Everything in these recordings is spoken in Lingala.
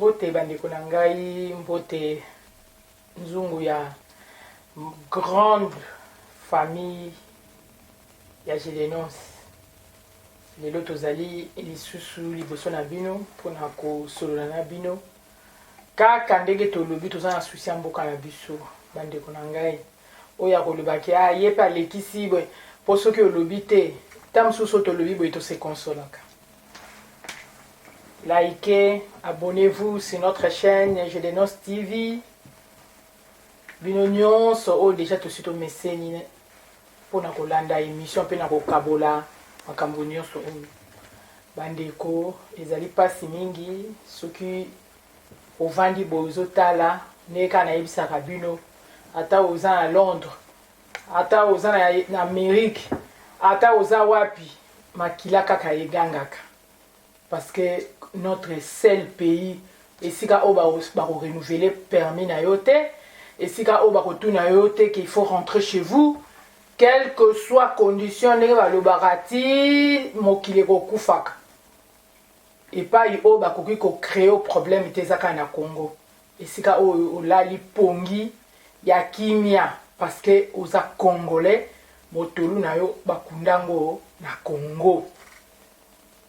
Mbote bandeko na ngai, mbote nzungu ya grande famille ya Gélénonce. Lelo tozali lisusu liboso na bino mpona kosolola na bino kaka ndenge tolobi toza na susi ya mboka na biso bandeko na ngai oyo akolobaki ye mpe alekisi boye mpo soki olobi te ta mosusu tolobi boye tose consolaka. Likez, abonnez-vous sur notre chaîne Gélénonce TV. Bino nyonso oyo déjà tosi tomeseni mpona kolanda émission mpe na kokabola makambo nyonso oyo bandeko ezali mpasi mingi soki ovandi boye ozotala ndenge kaka nayebisaka bino ata oza na Londres ata oza na Amérique ata oza wapi makila kaka egangaka parce que notre seul pays esika oyo bakorenouveler permis na yo te esika oyo bakotuna yo te qu'il faut rentrer chez vous quelle que soit condition ndenge balobaka ti mokili ekokufaka epai oyo bakoki kocrée problème te ezaka na Congo esika oyo olali pongi ya kimia parce que oza congolais motolu na yo bakundango na Congo.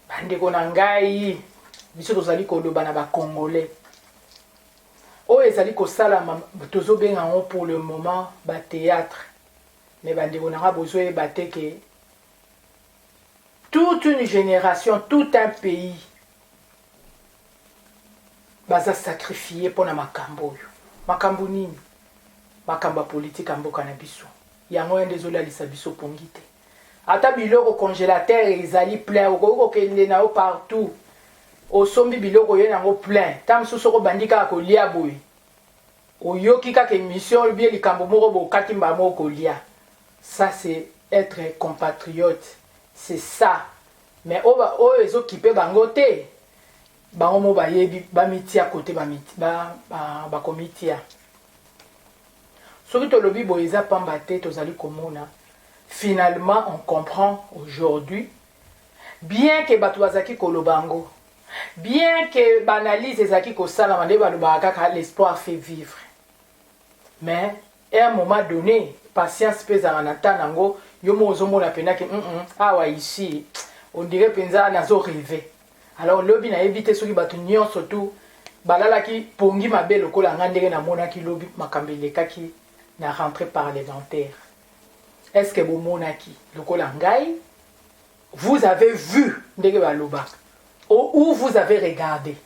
Bandeko na ngai biso tozali koloba na bacongolais oyo ezali kosalama tozobenga ngo pour le moment bathéâtre mais bandeko na nga bozoyeba te ke toute une génération tout un pays baza sacrifié mpona makambo oyo makambo nini makambo ya politike ya mboka na biso yango nde ezolalisa biso pongi te ata biloko congélateur ezali plein okoki kokende na yo partout osombi biloko oyo nango plein ta mosusu okobandi kaka kolia boye oyoki kaka émission olobi likambo moko bokati mbala moko kolia. Ça c'est être compatriote, c'est ça. Mais oyo ezokipe bango te bango mo bayebi bamitia kote bakomitia soki tolobi boye eza pamba te tozali komona finalement on comprend aujourd'hui bien que bato bazaki kolobango bien que banalise ezaki kosalama nde balobaka kaka l'espoir fait vivre mais à un moment donné patience mpe ezala na ntan nango yo mo ozomona mpendaki awa ici on dirait mpenza nazo rêve alors lobi nayebi te soki bato nyonso tu balalaki pongi mabe lokola nga ndenge namonaki lobi makambo elekaki na rentrée parlementaire. Est-ce que bomonaki lokola ngai vous avez vu ndenge balobaka ou vous avez regardé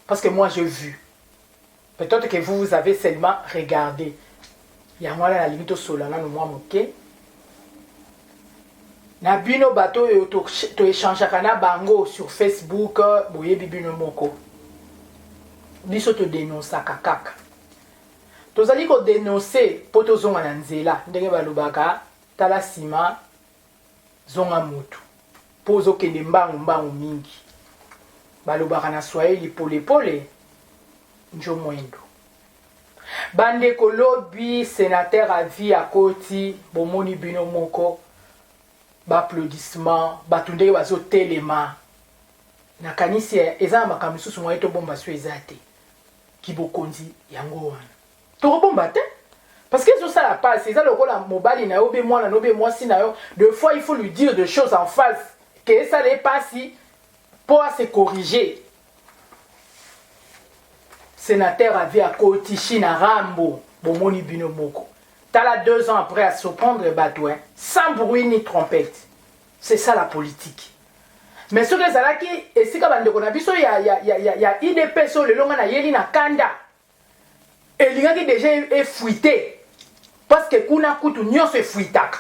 parce que moi j'ai vu peut-être que vous avez seulement regardé. Yango wana nalingi tosolana no mwa moke na bino bato oyo toéchangeaka na bango sur Facebook boyebi bino moko biso todénonsaka kaka tozali kodénonce mpo tozonga na nzela ndenge balobaka tala nsima zonga motu mpo ozokende mbangu mingi balobaka na swahili polepole njo mwendo. Bandeko lobi sénateur à vie à koti bomoni bino moko ba applaudissement batundeke bazo telema na kanisi eza makambo susu mwa to bomba so ezate ki bokonzi yango wana to bomba te parce que ça la passe eza lokola mobali na yo be mwana no be mwasi na yo deux fois il faut lui dire des choses en face que ça n'est pas si pour se corriger. Sénateur avait à Kotichi na Rambo, bomoni bino moko. Tala 2 ans après à se prendre batouin, sans bruit ni trompette. C'est ça la politique. Mais ce que ça là qui et si quand on a biso ya IDP sur le long na yeli na kanda. Et l'inga qui déjà est fuité parce que kuna kutu nyonso est fuitaka.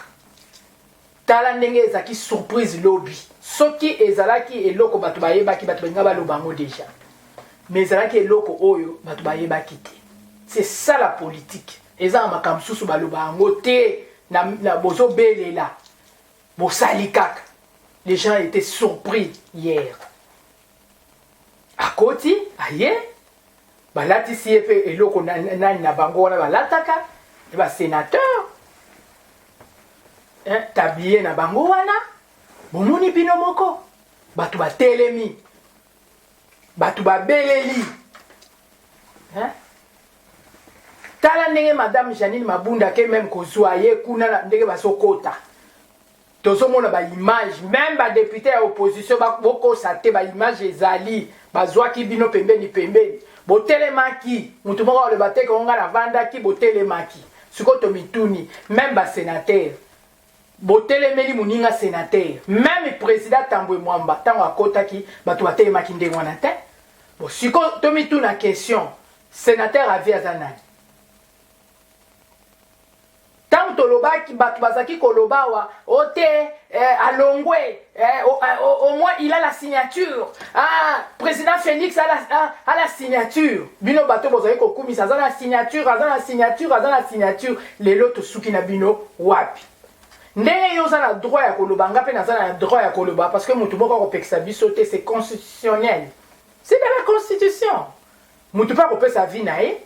Tala ndenge ezaki surprise lobby. Soki ezalaki eloko batu bayebaki batu benga balobango déjà. Mais ezalaki eloko oyo bato bayebaki te. C'est ça la politique. Eza makambo susu baloba yango te na bozo belela bosali kaka. Les gens étaient surpris hier. Akoti aye balatisi epe eloko nani na bango wana balataka ba sénateur tablier na bango wana bomoni bino moko bato batelemi bato babeleli hein? Tala ndenge madame Janine Mabunda ke même kozwa ye kuna ndenge basokota. Tozomona ba image même ba député ya opposition bako sate ba image ezali bazwaki bino pembeni pembeni. Botelemaki mutu moko le bateke onga na vandaki botelemaki. Sikoto mituni même ba sénateur. Botelemeli muninga sénateur. Même président Tambwe Mwamba tango akotaki batu batelemaki ndenge wana te. Bon sikoto mituna question sénateur avi azanani. Tant tolobaki batu bazaki kolobawa ote alongwe au moins il a la signature. Ah président Félix a la signature. Bino bato bozaki kokumisa za la signature, za la signature, za la signature. Lelo to suki na bino wapi. Ndenge yo za na droit ya koloba ngape na za na droit ya koloba parce que mutu moko kopekisa biso te c'est constitutionnel. C'est dans la constitution. Mutu pa kopesa vie na e.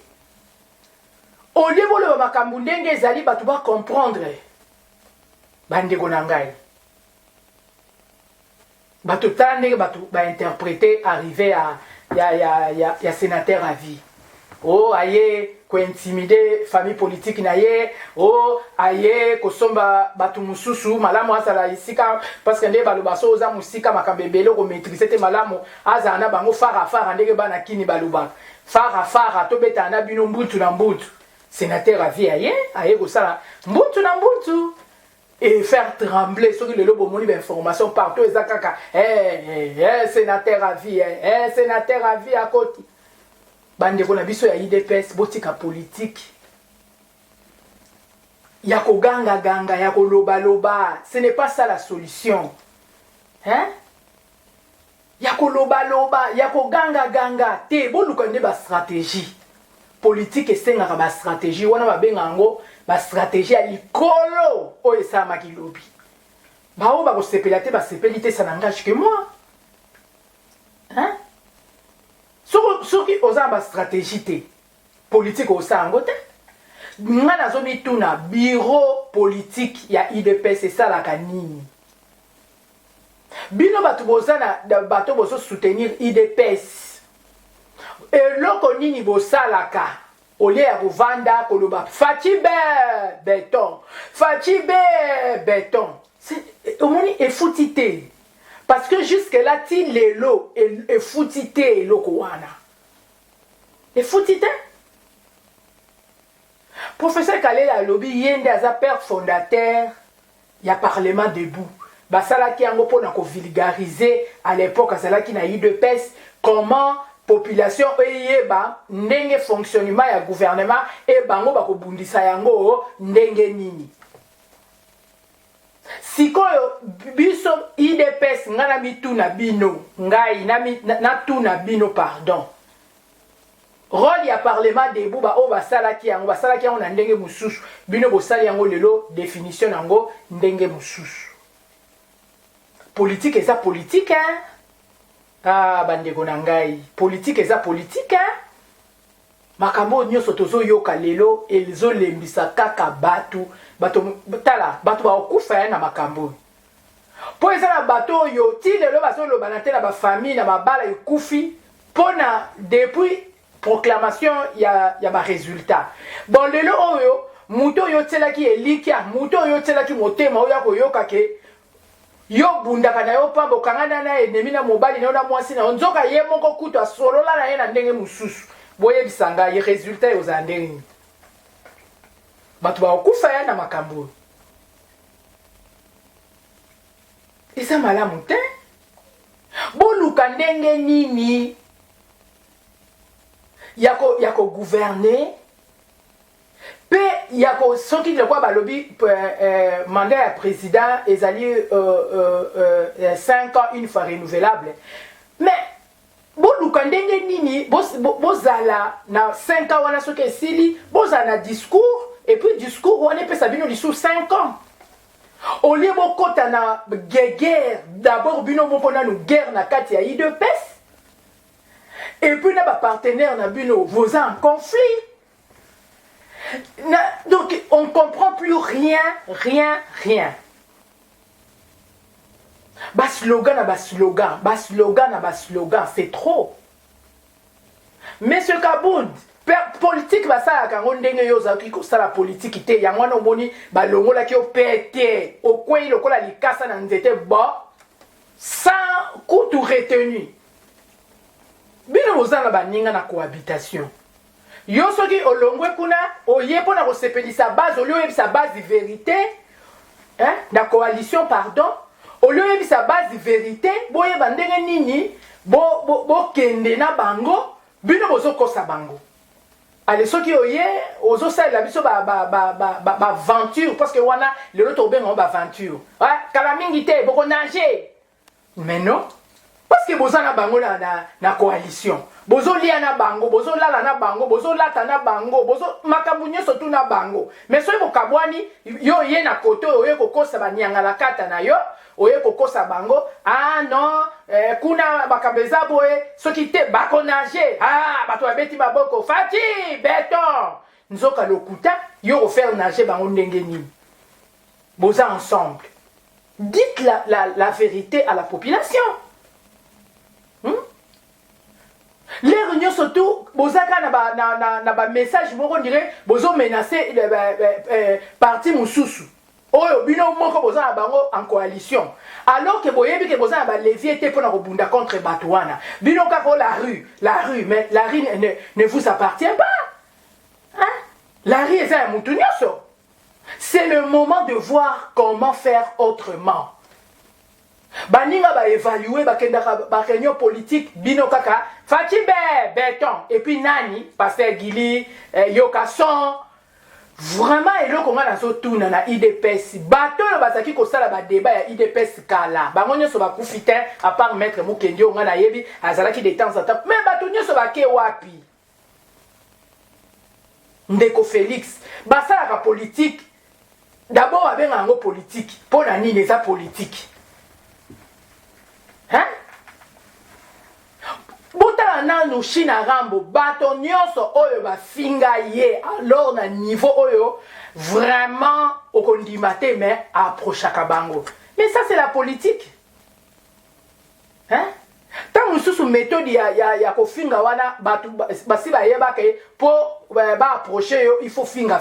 Au lieu de makambu ndenge ezali batu ba comprendre bandeko na ngai batu tala ndenge batu ba interpréter arrivé à ya sénateur à vie. Oh aye ko intimider famille politique na ye, oh aye ko somba batu mususu malamu asala isika parce que ndenge baloba so za musika makambebelo ko maîtriser te malamu azana bango fara ndenge bana kini baloba fara to beta na bino mbutu na mbutu. Sénateur a vie aye ko sala mbutu na mbutu et faire trembler ceux qui le lobo moni d'information partout ezakaka sénateur a vie sénateur a vie à côté bande ko na biso ya IDPS botika politique ya ko ganga ya ko loba ce n'est pas ça la solution hein ya ko loba ya ko ganga te boluka nde ba stratégie politique esengaka ba stratégie wana babenga ngo ba stratégie ya likolo oyo esalamaki lobi bao bakosepela te basepeli te ça n'engage que moi hein soki oza ba stratégie te politique osala yango te nga nazomituna bureau politique ya IDPS esalaka nini bino bato boza na bato bozo soutenir IDPS eloko nini bosalaka olie ya kovanda koloba Fachibe béton omoni efuti te parce que jusque là ti lelo efuti te eloko wana efuti te. Professeur Kalela alobi yende aza père fondateur ya Parlement debout basalaki yango pona ko vulgariser à l'époque asalaki na IDPS comment population eyeba ndenge fonctionnement ya gouvernement et bango bakobundisa yango ndenge nini sikoyo biso IDPS ngana mituna bino ngai na tuna bino pardon rôle ya parlement debout ba o basalaki yango na ndenge mususu bino bosali yango lelo définition yango ndenge mususu politique eza politique hein. Ah bandeko na ngai politique eza politique hein. Makambo nyonso tozoyoka lelo elizolembisa kaka batu tala batu baokufa na makambo po eza na bato oyo ti lelo bazoloba na te na bafamille na mabala ekufi pona depuis proclamation ya ba résultat bon lelo oyo mutu oyo tielaki elikia mutu oyo tielaki motema oyo akoyoka ke yo bundaka na yo pamba okangana na ennemi na mobali na yo na mwasi na nzoka ye moko kutu asolola na ye na ndenge mususu boyebisa ngai résultat ezala ndenge bato bakokufa ya na makambo eza malamu te boluka ndenge nini yako gouverner pe yako soki lekwa balobi mandat ya président ezali 5 ans une fois renouvelable mais boluka ndenge nini bozala na 5 ans wana soki esili bozala na discours et puis discours wana epesa bino lisusu 5 ans au lieu bokota na guerre d'abord bino moko nanu guerre na kati ya IDPS et puis na ba partenaire na bino vous en conflit donc on comprend plus rien bas slogan c'est trop. Monsieur Kabound politique basala kango ndenge yo zaki ko sala politique te yango na omoni balongola ki opete okwei lokola likasa na nzete ba sans coût retenu bino bozala baninga na cohabitation yo soki olongwe kuna oye pona ko sepelisa base olio yebisa base vérité hein na coalition pardon olio yebisa base vérité boye bandenge nini bo kende na bango bino bozo kosa bango allez soki oye ozo sala biso ba aventure parce que wana le loto benga ba aventure ouais kala mingi te boko nager mais non parce que bozana bango na coalition bozo lia na bango bozo lala na bango bozo lata na bango bozo makambu nyoso tu na bango mais soki bokabwani yo ye na koto oye kokosa banyanga la kata na yo oye kokosa bango ah non kuna bakabeza boye soki te bakonager ah bato abeti maboko fati béton nzoka lokuta yo faire nager bango ndenge nini boza ensemble dites la vérité à la population. Les réunions surtout, bozaka na ba message moko dirait bozo menacer parti mususu. Oyo bino moko boza bango en coalition. Alors que boyebi que boza ba levier te pona kobunda contre Batouana. Bino kako la rue, mais la rue ne vous appartient pas. Hein? La rue est un mutunyoso. C'est le moment de voir comment faire autrement. Baninga ba évaluer ba réunion politique bino kaka Fatibe béton et puis nani pasteur Gili Yokason vraiment eloko nga nazo tuna na IDPS bato lo bazaki ko sala ba débat ya IDPS kala bango nyoso ba kufite à part maître Mukendi nga na yebi azalaki de temps en temps mais bato nyoso ba ke wapi Ndeko Félix basala ka politique d'abord abenga ngo politique pour na nini eza politique hein botala nanu China Rambo bato nyonso oyo ba finga ye alors na niveau oyo vraiment okondimate mais approchaka bango mais ça c'est la politique hein tant mususu méthode ya ko finga wana batu basi ba yeba ke pour ba approcher yo il faut finga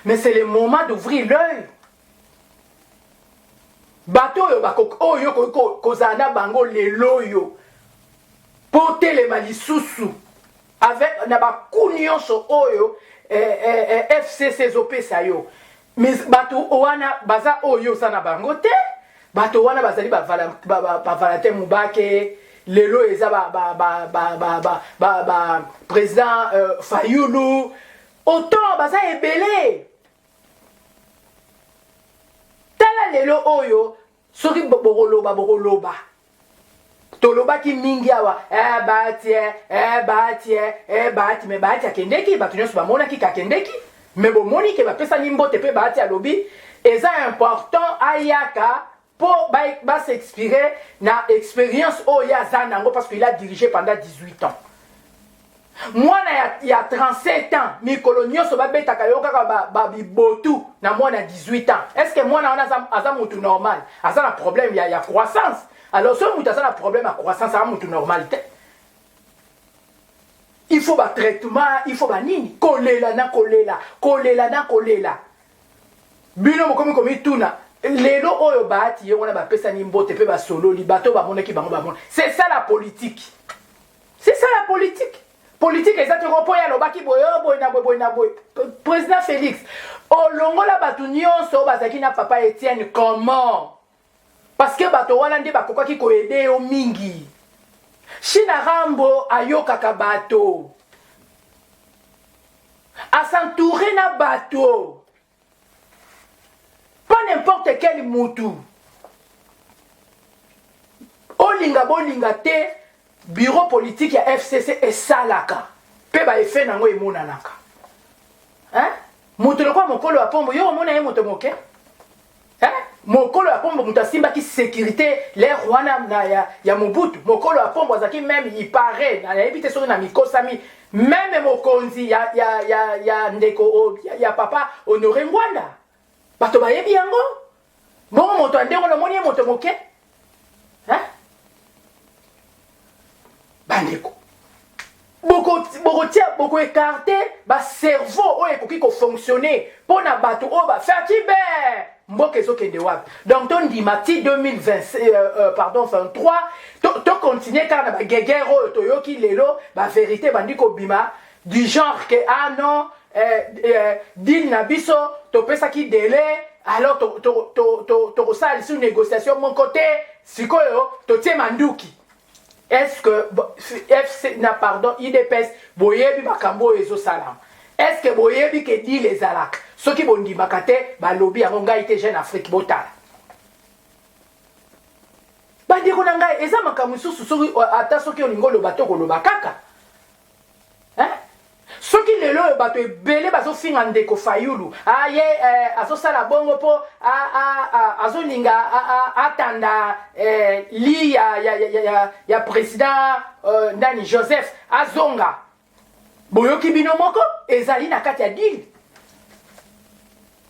mais c'est le moment d'ouvrir l'œil bato yo oyo kozana bango lelo yo porter les malisusu avec na ba kunyoso oyo FCC zopesa yo mais bato wana baza oyo sana bango te bato wana bazali ba Valentin Mubake lelo eza ba président Fayulu autant baza ebele tala lelo oyo soki bokoloba toloba ki mingi awa bati me bati akendeki bato nyonso bamonaki kakendeki me bomoni ke bapesa ni mbote pe bati alobi eza important ayaka po ba s'expirer na expérience oyo aza nango parce qu'il a dirigé pendant 18 ans mwana ya 37 ans mikolo nyonso babetaka yo kaka babibotu na mwana 18 ans est-ce que mwana wana aza mutu normal aza na problème ya croissance alors ce mutu aza na problème ya croissance aza mutu normal te il faut ba traitement il faut ba nini kolela na kolela bino mokomi komi tuna lelo oyo baati ye wana bapesa ni mbote pe basololi bato bamonaki bango bamona c'est ça la politique politique exactement pour ya lobaki boyo boy na boy président Félix olongola batu nyonso bazaki na papa Etienne comment parce que bato wana nde bakokaki ko aider yo mingi China Rambo ayokaka bato à s'entourer na bato pas n'importe quel mutu bolinga te bureau politique ya FCC esalaka pe ba efe nango emonanaka hein mutu lokwa mokolo ya pombo yo omona ye moto moke hein mokolo ya pombo mutu asimba ki sécurité les rwana na ya Mobutu mokolo ya pombo azaki même il paraît na yebite soki na mikosami même mokonzi ya ndeko ya papa Honoré Ngwanda bato bayebi yango bongo moto andengo na moni ye moto moke hein bandeko boko boko écarté ba cerveau oyo ekoki ko fonctionner pour na bato o ba faire tibe mboka ezokende wapi. Donc ton dimati 2023 to continuer car na ba guerre oyo toyoki lelo ba vérité bandi ko bima du genre que ah non deal na biso to pesa ki délai alors to sali sur négociation mon côté sikoyo to tie manduki. Est-ce que FC na pardon IDPS boyebi makambo ezo salam. Est-ce que boyebi ke dit les alak ceux qui bondi makate ba lobby ya ngai te jeune Afrique botala. Ba ndeko na ngai eza makambo susu soki ata soki olingo lo bato ko lo bakaka. Hein? Soki lelo bato ebele bazo finga ndeko Fayulu aye azosala bongo po azolinga atanda li ya président ndani Joseph azonga boyoki bino moko ezali na kati ya deal.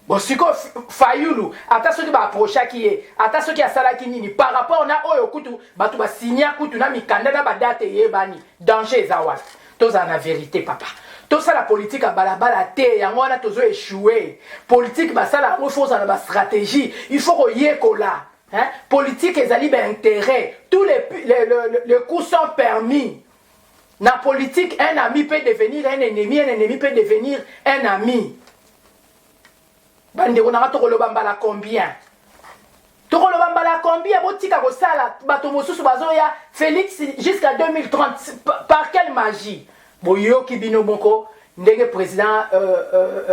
Bon siko Fayulu ata soki ba approchaki ye ata soki asalaki nini par rapport na oyo kutu bato ba signer kutu na mikanda na badate yebani danger ezawat toza na vérité papa. Tout ça la politique à balabala té yango wana tozo échoué. Politique basala il faut ça la stratégie, il faut koyé kola. Hein? Politique ezali ba intérêt. Tous les coups sont permis. Na politique un ami peut devenir un ennemi peut devenir un ami. Bande on a to koloba mbala combien? To koloba mbala combien botika ko sala bato mosusu bazoya Félix jusqu'à 2030 par quelle magie? Boyoki bino moko ndenge président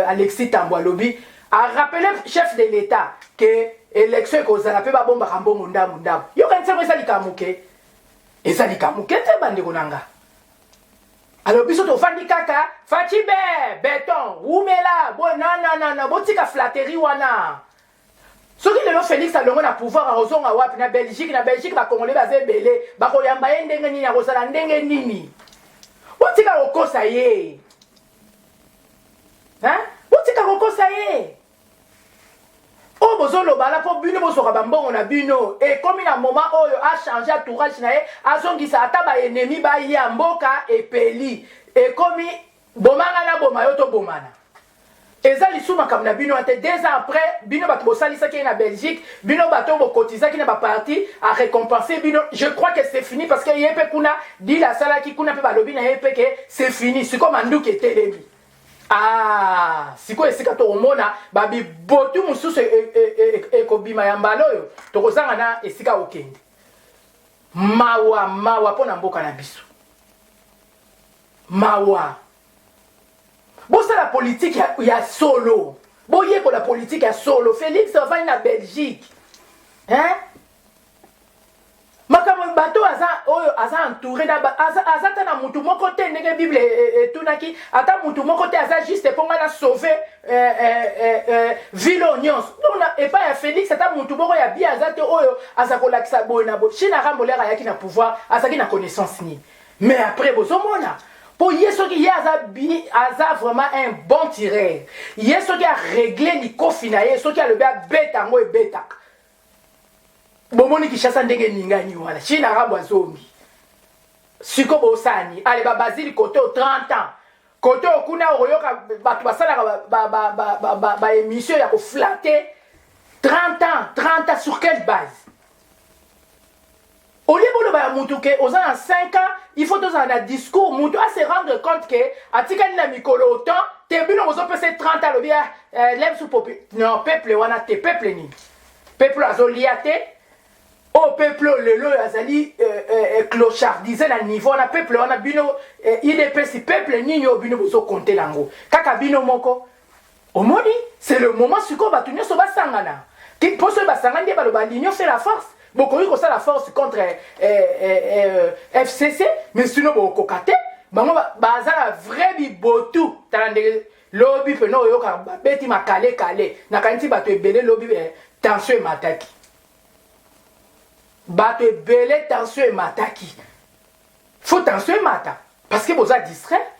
Alexis Tambwe Lobi a rappelé chef de l'État que élection kozala pe ba bomba kambongo ndamu ndamu yo kanisa ko sali kamuke te bande konanga alors biso to fandi kaka fatibe béton oumela bo non botika flatterie wana soki lelo Félix alongo na pouvoir a ozonga wapi na Belgique ba congolais bazebele ba koyamba ye ndenge nini akozala ndenge nini. Botika okosa ye. Hein? Botika okosa ye. O bozolo bala po bino bosoka bambongo na bino et comme na moment oyo a changé entourage na ye azongisa ata ba ennemi ba ya mboka epeli et comme bomanga na boma yo to bomana. Eza lisuma comme na bino ate 2 ans après bino bato bosalisa ki na Belgique bino bato bo cotiser ki na ba parti à récompenser bino. Je crois que c'est fini parce que yepe kuna dit la sala ki kuna pe ba lobi na yepe que c'est fini c'est comme anduki etelemi. Ah siko esika to omona babi botu mususu ekobima ya mbalo yo to kozanga na esika okende mawa pona mboka na biso mawa. Bon, c'est la politique, il y a solo. Bon, il y a la politique, il y a solo. Félix va en Belgique. Hein? Makamo bato aza entouré na aza na mutu moko te ndenge Bible tunaki ata mutu moko te aza juste pour nga na sauver ville nyonso. Donc et pas Félix ata mutu moko ya bien aza te oyo aza kolakisa boye na bo. China rambolera yaki na pouvoir, azaki na connaissance ni. Mais après bozomona pour yeso qui aza vraiment un bon tireur. Yeso qui a réglé les kofina yeso qui a le beta ngo e beta. Bomoni ki chasa ndenge ningani wala. China rabo azombi. Siko bosani. Ale ba Basile côté 30 ans. Côté okuna oyoka batu basala ba émission ya ko flatter 30 ans sur quelle base? Au lieu de Moutouke, aux ans 5 ans, il faut dans un discours, Moutou à se rendre compte que, à Tikan la Mikolo autant, t'es bien, on peut se 30 ans, le bien, l'aime sous peuple. Non, peuple, on a tes peuples ni. Peuple azoliate, au peuple, le lo, azali, clochardisé à niveau, on a peuple, on a bino, IDP, si peuple ni, au bino, vous comptez l'ango. Kaka bino moko, au moni, c'est le moment, ce qu'on va tenir sur Basangana. Qui pour ce Basangana, l'union fait la force. Beaucoup de ça la force contre FCC, mais sinon beaucoup kate, baza la vraie bibotu, talande lobby peno yo ka beti makale na kanti bato ebele lobby tension mataki. Bato ebele tension mataki. Faut tension mata parce que boza distrait.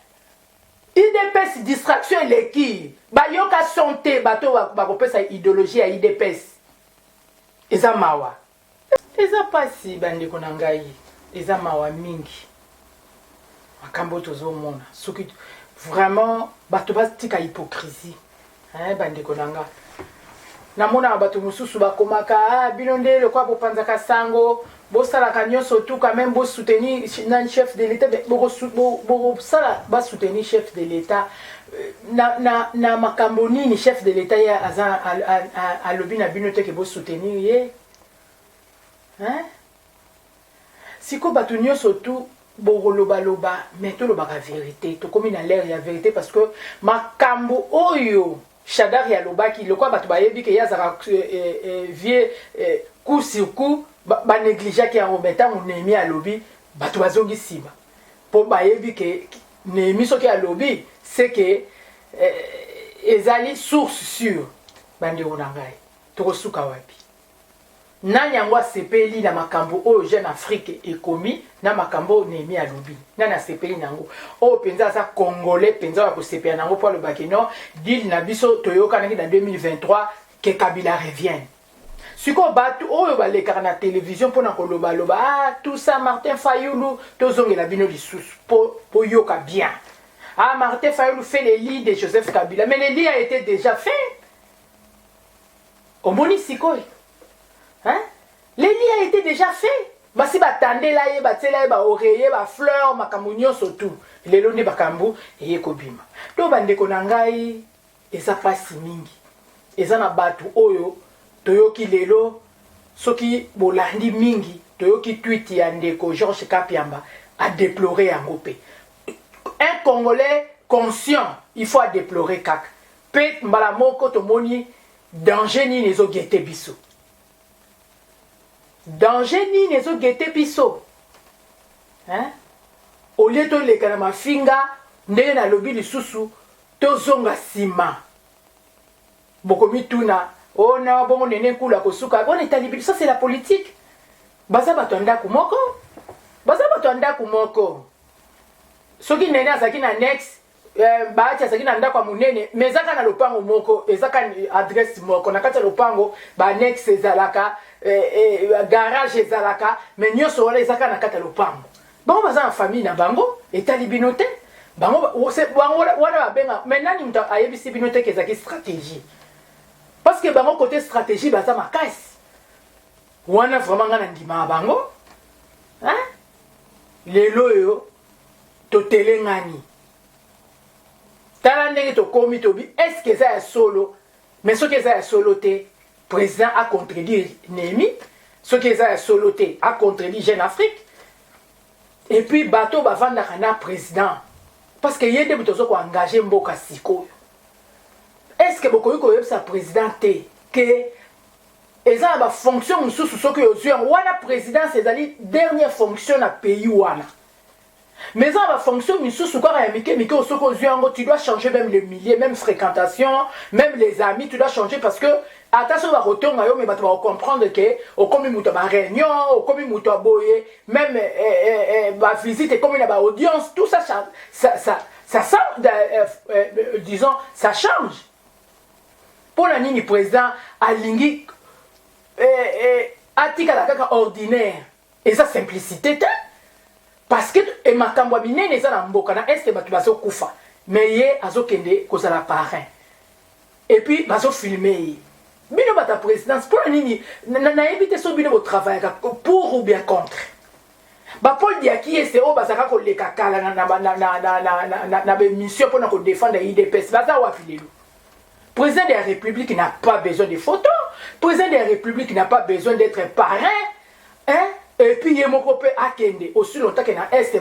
IDPS distraction leki, ba yo ka santé bato ba kopesa idéologie ya IDPS. Eza mawa. Eza pasi bandi konangai eza mawa mingi makambo tozomona soki vraiment bato batika hypocrisie bandeko na nga namona bato mosusu bakomaka bino nde lokwa bopanzaka sango bosalaka nyonso tout quand même bosoutenir na chef de l'état bosala basoutenir chef de l'état na makambo nini chef de l'état ye aza alobi na bino te ke bosoutenir ye siko bato nyonso tout borolobaloba mais tolobaka vérité tokomi na l'air ya vérité parce que makambo oyo Shadari alobaki lokwa bato bayebi ke yazaka vie coup sur coup ba négliger ki en mettant mon ennemi alobi bato bazongi sima po bayebi ke nemi soki alobi c'est que ezali source sûre bandi onangai tokosuka wapi nani yango asepeli na makambo oyo Jeune Afrique ekomi na makambo nemi alobi nani asepeli nango oyo penza aza congolais penza ya kosepela nango po alobaki non dil na biso toyokanaki dans 2023 que Kabila revienne siko bato oyo balekaka na télévision mpona kolobaloba tout ça Martin Fayulu tozongela bino lisusu po yoka bien Martin Fayulu fait le lit de Joseph Kabila mais le lit a été déjà fait omoni sikoy le lit a été déjà fait. Basi batande la ye batela ye ba oreiller ba fleur makambo nyonso tout. Lelo ne bakambo eye kobima. To bandeko na ngai eza pasi mingi. Eza na batu oyo toyoki lelo soki bolandi mingi toyoki tweet ya ndeko Georges Kapiamba a déplorer yango pe. Un Congolais conscient, il faut déplorer kak. Pe mbala moko to moni danger ni nezo gete biso. Danger ni nezo gete biso. Au lieu de les kanama finga, ndenge na lobi lisusu, tozonga sima. Bokomi tuna, oh na bongo nene kula kosuka, on est talibili, ça c'est la politique. Baza batonda kumoko. Baza batonda kumoko. Soki nene azaki na next, baati azaki na ndako munene, mezaka na lopango moko, ezaka adresse moko, nakati lopango, ba next ezalaka, garage ezalaka, mais nyonso wala ezaka na kati lopango. Bango baza na famille na bango, etali binote, bango wana babenga, maintenant ni mta ayebisi binote kezaki stratégie. Parce que bango côté stratégie baza makasi. Wana vraiment ngana ndima bango, lelo yo totele ngani. Tala ndenge to komi tobi, est-ce que ça est solo? Mais ce que ça est solo te, président a contredire Némi, ce que ça est solo te, a contredire Jeune Afrique. Et puis bateau va vendre un président. Parce que y a des gens qui ont engagé Mboka Siko. Est-ce que beaucoup de sa présidente que et ça va fonction sous ce que vous avez wana président c'est la dernière fonction à pays wana. Mais ça va fonctionner sous ce quoi tu dois changer même les milliers, même fréquentation, même les amis, tu dois changer parce que attention va retourner mais tu vas comprendre que au comme muto ba réunion, au comme muto boye, même ba visite comme une audience, tout ça disons ça change. Pour la nini président alingi atika la kaka ordinaire et ça simplicité parce que et makambo binene eza na mboka na est batu baso kufa mais ye azokende kozala parrain et puis baso filmer bino bata présidence pour nini na éviter so bino votre travail pour ou bien contre ba Paul Diaki ese o basaka ko leka kala na mission pour na ko défendre IDPS baza wa filelo. Président de la République n'a pas besoin de photos. Président de la République n'a pas besoin d'être parrain. Et puis, il y a mon copain Akende. Aussi longtemps qu'il y a un est,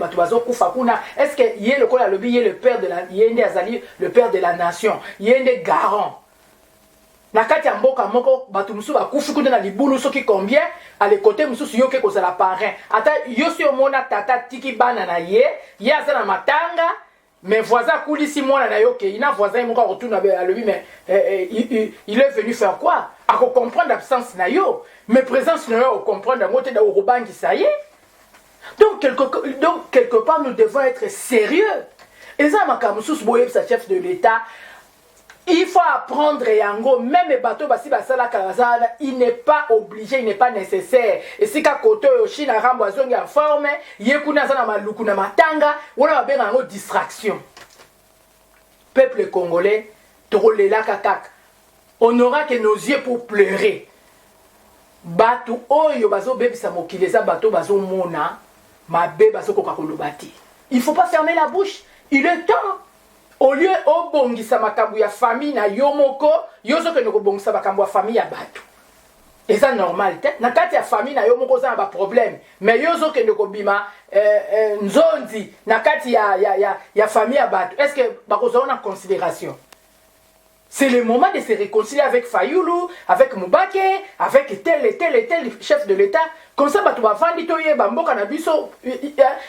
est-ce qu'il y a le père de la le père de la nation? Il y a des garants. Nakati ya mboka moko batu musu ba kufu kuna na libulu soki combien à les côtés musu yoke ko la parrain. Ata yosi omona tata tiki bana na ye, ya za na matanga. Mais voisin coulisse moi na yoke, il a voisin mon retourne à lui mais il est venu faire quoi? À comprendre l'absence na yo, mais présence na yo comprendre la moitié de Orobangi ça y est. Donc quelque part nous devons être sérieux. Et ça makamusus boye sa chef de l'État Il faut apprendre yango, même les bateaux basi basala kalazala, il n'est pas obligé, il n'est pas nécessaire. Et si ka koto yoshi na rambo azongi en forme, yekuna zana maluku na matanga, wala babenga yango distraction. Peuple congolais, tokolela kakak. On n'aura que nos yeux pour pleurer. Bato oyo bazo bebisa mokili eza bato bazo mona, mabe bazo koka kolobati. Il faut pas fermer la bouche. Il est temps. Au lieu de bongisa makambu ya famille na yomoko, yozo ke noko bongisa makambu ya famille ya bato. Et ça normal te. Na kati ya famille na yomoko za ba problème. Mais yozo ke noko bima nzondi na kati ya famille ya bato. Est-ce que bakozo na considération? C'est le moment de se réconcilier avec Fayoulou, avec Moubake, avec tel et tel et tel chef de l'État. Comme ça,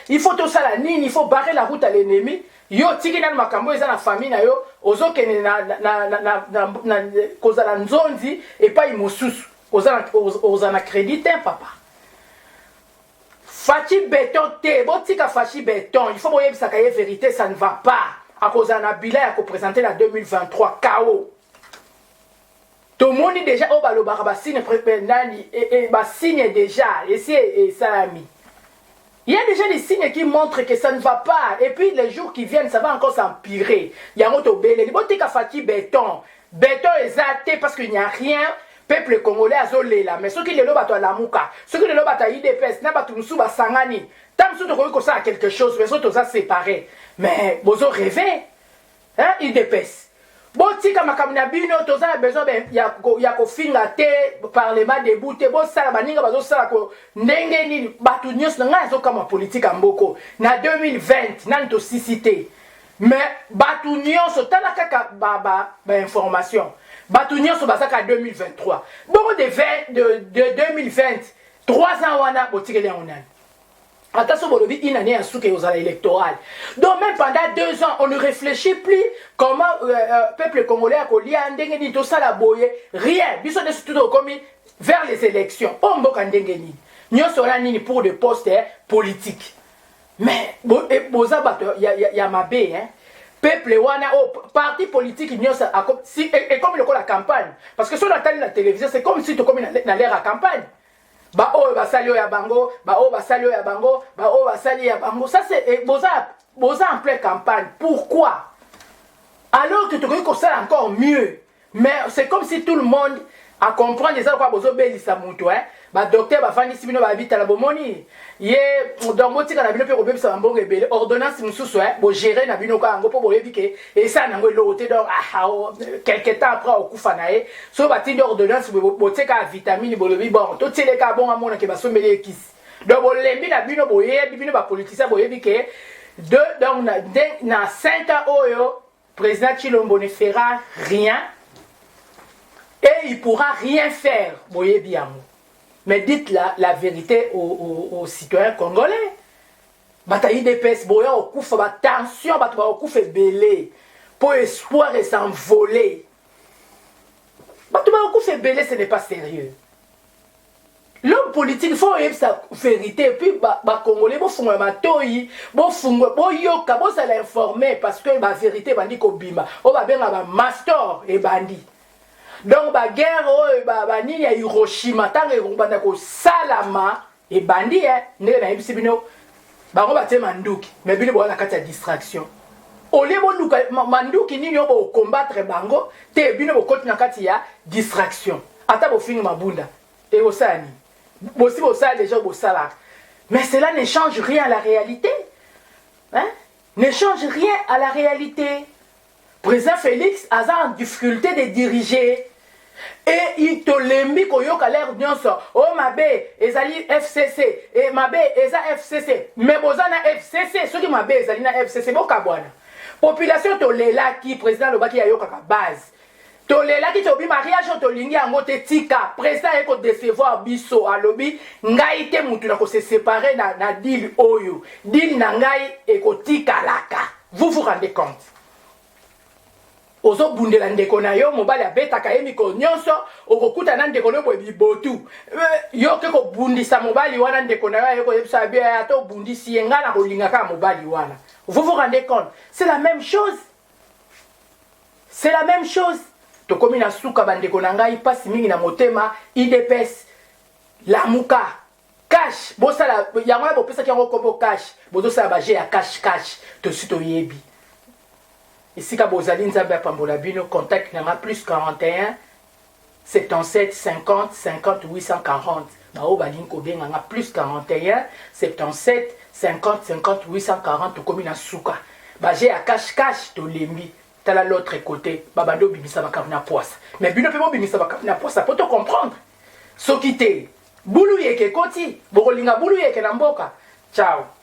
il faut tout ça la nini, il faut barrer la route à l'ennemi. Yo tiki na makambo eza na famille na yo, ozo kene na koza la nzondi et pas imosusu. Oza na crédit papa. Fachi béton te, botika fachi béton, il faut moyer ça kaye vérité, ça ne va pas. À cause d'un bilan à présenter la 2023 KO. Tout le monde dit déjà oh balo baraba signe prépendani et signe déjà et c'est salami. Il y a déjà des signes qui montrent que ça ne va pas et puis les jours qui viennent ça va encore s'empirer. Il y a autre belé, bon t'es fati béton. Béton exacté parce qu'il n'y a rien. Peuple congolais a zolé là mais ceux qui le lobato à la mouka, ceux qui le lobato à IDPS n'a pas tout sous ba sangani. Tant que tu ça à quelque chose mais ceux tous séparés. Mais bozo rêvé hein il dépêche bon tika makamna bino toza besoin ya ko finga te parlement debout te bo sala baninga bazo sala ko ndenge ni batu nyos nga zo kama politique mboko na 2020 nan to sisité mais batu nyos tala kaka ba information batu nyos basaka 2023 bon de 2020 3 ans wana botikeli onani. Attention, une année à souke aux électorales. Donc même pendant 2 ans, on ne réfléchit plus comment peuple congolais a collié à Ndengeni, tout ça la boye, rien. Bisous de tout comme vers les élections. On m'a Ndengeni. Nous sommes ni pour des postes politiques. Mais boza bato y a ma bé hein. Peuple wana parti politique et comme le la campagne parce que sur la télévision c'est comme si tu comme dans l'air à campagne. Ba o basali ya bango, ba o basali ya bango, ba o basali ya bango. Ça c'est boza en pleine campagne. Pourquoi? Alors que tu connais ça encore mieux. Mais c'est comme si tout le monde a compris déjà quoi bozo belisa muto hein. Ba docteur ba fandi sibino ba habita la bomoni. Ye donc motika na bino pe ko bebisa mbongo ebele ordonnance mususu hein, bo gérer na bino ka ngo po bo yebike et ça na ngo loté donc quelque temps après au kufa nae. So ba tindi ordonnance bo teka vitamine bo lebi bon to tele ka bon amona ke ba sombele kisi. Donc bo lembi na bino bo yebi bino ba politicien bo yebike donc na 5 ans oyo président Chilombo ne fera rien et il pourra rien faire bo yebi amu. Mais dites la vérité aux citoyens congolais. Bataille des pèses, boya au coup, attention, au coup fait belé. Pour espoir et s'envoler. Au coup fait belé, ce n'est pas sérieux. L'homme politique, il faut sa vérité. Et puis, Congolais, bon fungwa matoi, bon fungwa, bon yoka, bon ça l'informer parce que la vérité, bandi kobima. On va bien avoir master et bandi. Donc ba guerre ba nini ya Hiroshima tant que banda ko salama et bandi ne na yebisi bino ba ko batte manduki mais bino bona kati ya distraction ole bo luka manduki nini obo combattre bango te bino bo koti na kati ya distraction ata bo finga mabunda et osani bo si bo sala déjà bo sala mais cela ne change rien à la réalité hein ne change rien à la réalité. Président Félix a en difficulté de diriger. Et il te lembi koyoka l'air nyonso. Oh mabe, ezali FCC. Et mabe, eza FCC. Mais bozana FCC. Ceux qui mabe, ezali na FCC. Boka bwana. Population to lela ki président lobaki ayoka ka base. To lela ki to bi mariage to lingi ango te tika. Président eko décevoir biso alobi. Ngai te mutu na ko se séparer na deal oyo. Deal na ngai eko tika laka. Vous vous rendez compte? Ozo bundela ndeko na yo mobali abetaka ye miko nyonso okokuta na ndeko no bobi botu yo ke ko bundisa mobali wana ndeko na yo ko yebisa bia to bundisi yenga na kolinga ka mobali wana. Vous vous rendez compte? C'est la même chose. c'est la même chose. Tokomi na suka bandeko na ngai pasi mingi na motema IDPS lamuka cash bosala yango bo pesa ki yango kombo cash bozo sala ba ya cash to sito yebi esika bozali nzambe apambola bino contact na plus 41 77 50 50 840 bao balingi kobenga nga plus 41 77 50 50 840 tokomi na suka ba ya cash to lembi tala l'autre côté babando bimisa bakavu na poisa mais bino pe bo bimisa bakavu na poisa pour te comprendre soki te bulu yeke koti bokolinga bulu yeke na mboka ciao.